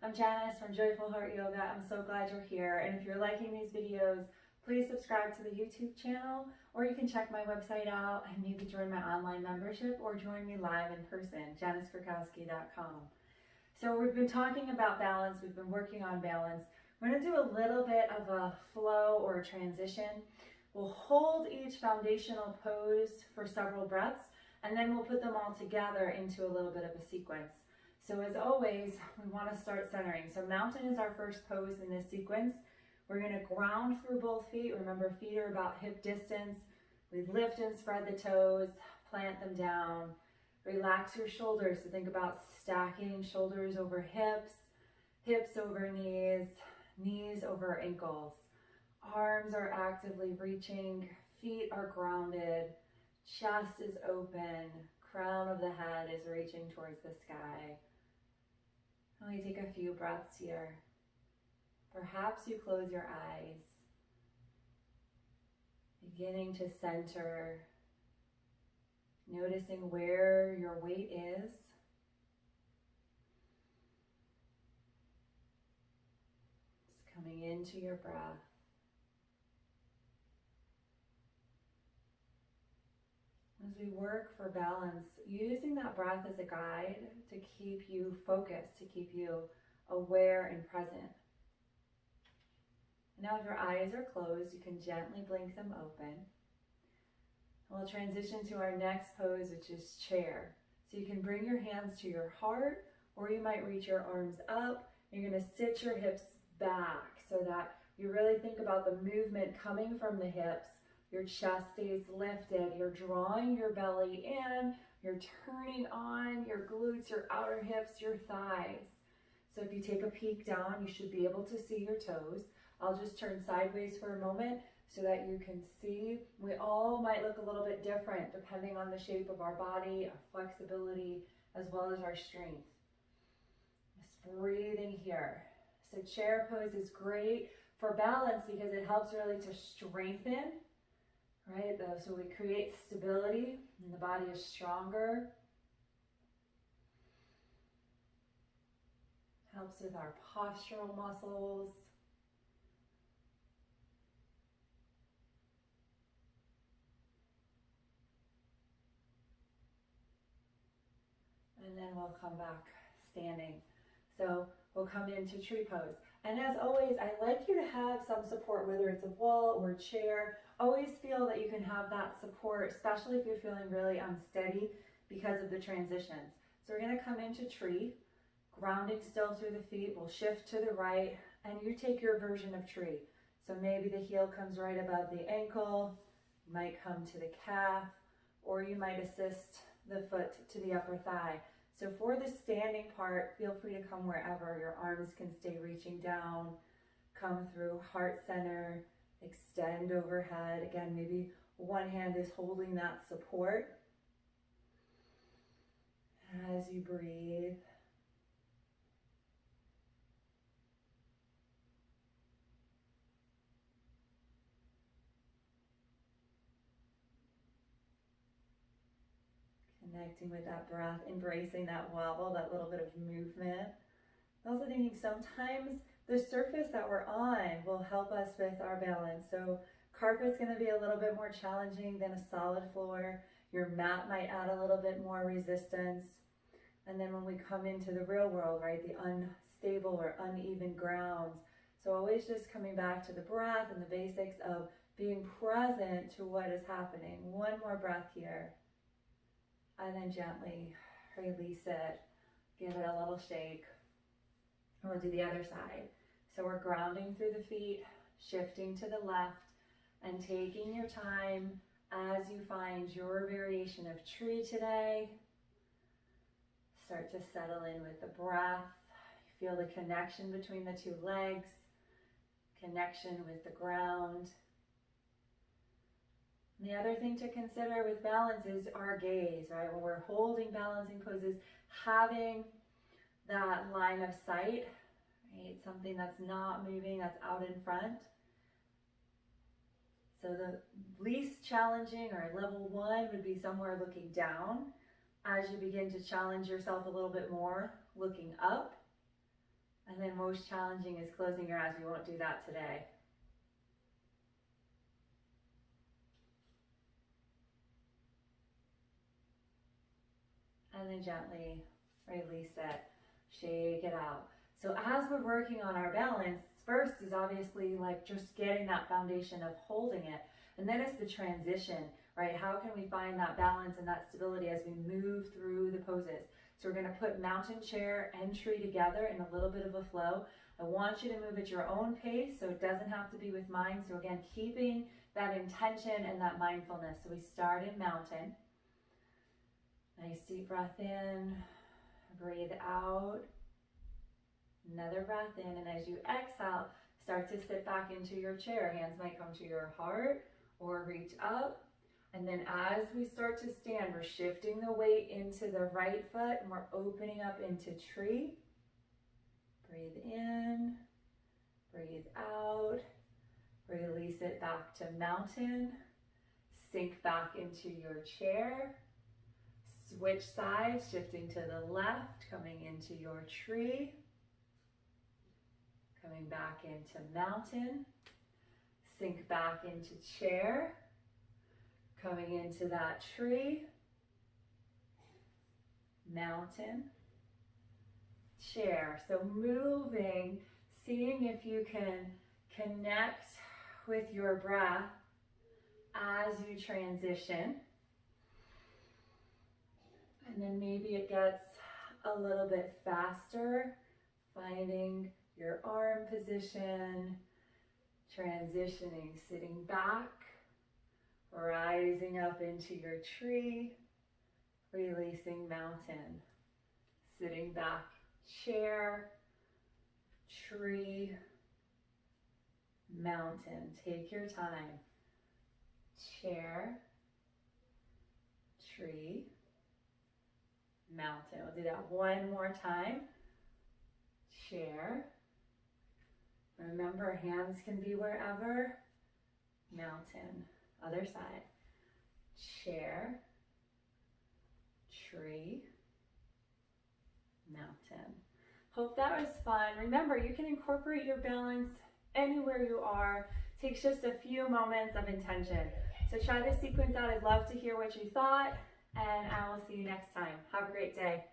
I'm Janice from Joyful Heart Yoga. I'm so glad you're here. And if you're liking these videos, please subscribe to the YouTube channel, or you can check my website out and maybe join my online membership or join me live in person, janicekurkowski.com. So we've been talking about balance. We've been working on balance. We're going to do a little bit of a flow or a transition. We'll hold each foundational pose for several breaths, and then we'll put them all together into a little bit of a sequence. So as always, we want to start centering. So mountain is our first pose in this sequence. We're going to ground through both feet. Remember, feet are about hip distance. We lift and spread the toes, plant them down. Relax your shoulders. So think about stacking shoulders over hips, hips over knees, knees over ankles. Arms are actively reaching, feet are grounded, chest is open, crown of the head is reaching towards the sky. And we take a few breaths here. Perhaps you close your eyes, beginning to center, noticing where your weight is. Just coming into your breath. As we work for balance, using that breath as a guide to keep you focused, to keep you aware and present. Now if your eyes are closed, you can gently blink them open. We'll transition to our next pose, which is chair. So you can bring your hands to your heart, or you might reach your arms up. You're going to sit your hips back so that you really think about the movement coming from the hips. Your chest stays lifted. You're drawing your belly in. You're turning on your glutes, your outer hips, your thighs. So if you take a peek down, you should be able to see your toes. I'll just turn sideways for a moment so that you can see. We all might look a little bit different depending on the shape of our body, our flexibility, as well as our strength. Just breathing here. So chair pose is great for balance because it helps really to strengthen, right? So we create stability and the body is stronger. Helps with our postural muscles. And then we'll come back standing. So we'll come into tree pose. And as always, I like you to have some support, whether it's a wall or a chair. Always feel that you can have that support, especially if you're feeling really unsteady because of the transitions. So we're going to come into tree, grounding still through the feet. We'll shift to the right, and you take your version of tree. So maybe the heel comes right above the ankle, you might come to the calf, or you might assist the foot to the upper thigh. So for the standing part, feel free to come wherever. Your arms can stay reaching down, come through heart center, extend overhead. Again, maybe one hand is holding that support. As you breathe. Connecting with that breath, embracing that wobble, that little bit of movement. Also thinking sometimes the surface that we're on will help us with our balance. So carpet's going to be a little bit more challenging than a solid floor. Your mat might add a little bit more resistance. And then when we come into the real world, right, the unstable or uneven grounds. So always just coming back to the breath and the basics of being present to what is happening. One more breath here. And then gently release it. Give it a little shake. And we'll do the other side. So we're grounding through the feet, shifting to the left, and taking your time as you find your variation of tree today. Start to settle in with the breath. You feel the connection between the two legs, connection with the ground. And the other thing to consider with balance is our gaze, right? When we're holding balancing poses, having that line of sight, right? Something that's not moving, that's out in front. So the least challenging, or level 1, would be somewhere looking down. As you begin to challenge yourself a little bit more, looking up. And then most challenging is closing your eyes. We won't do that today. And then gently release it, shake it out. So as we're working on our balance, first is obviously like just getting that foundation of holding it. And then it's the transition, right? How can we find that balance and that stability as we move through the poses? So we're gonna put mountain, chair, and tree together in a little bit of a flow. I want you to move at your own pace, so it doesn't have to be with mine. So again, keeping that intention and that mindfulness. So we start in mountain. Nice deep breath in, breathe out. Another breath in, and as you exhale, start to sit back into your chair. Hands might come to your heart or reach up. And then as we start to stand, we're shifting the weight into the right foot and we're opening up into tree. Breathe in, breathe out, release it back to mountain, sink back into your chair, switch sides, shifting to the left, coming into your tree, coming back into mountain, sink back into chair, coming into that tree, mountain, chair. So moving, seeing if you can connect with your breath as you transition. And then maybe it gets a little bit faster, finding your arm position, transitioning, sitting back, rising up into your tree, releasing mountain, sitting back, chair, tree, mountain. Take your time. Chair, tree, mountain. We'll do that one more time. Chair. Remember, hands can be wherever. Mountain. Other side. Chair, tree, mountain. Hope that was fun. Remember, you can incorporate your balance anywhere you are. Takes just a few moments of intention. So try this sequence out. I'd love to hear what you thought, and I will see you next time. Have a great day.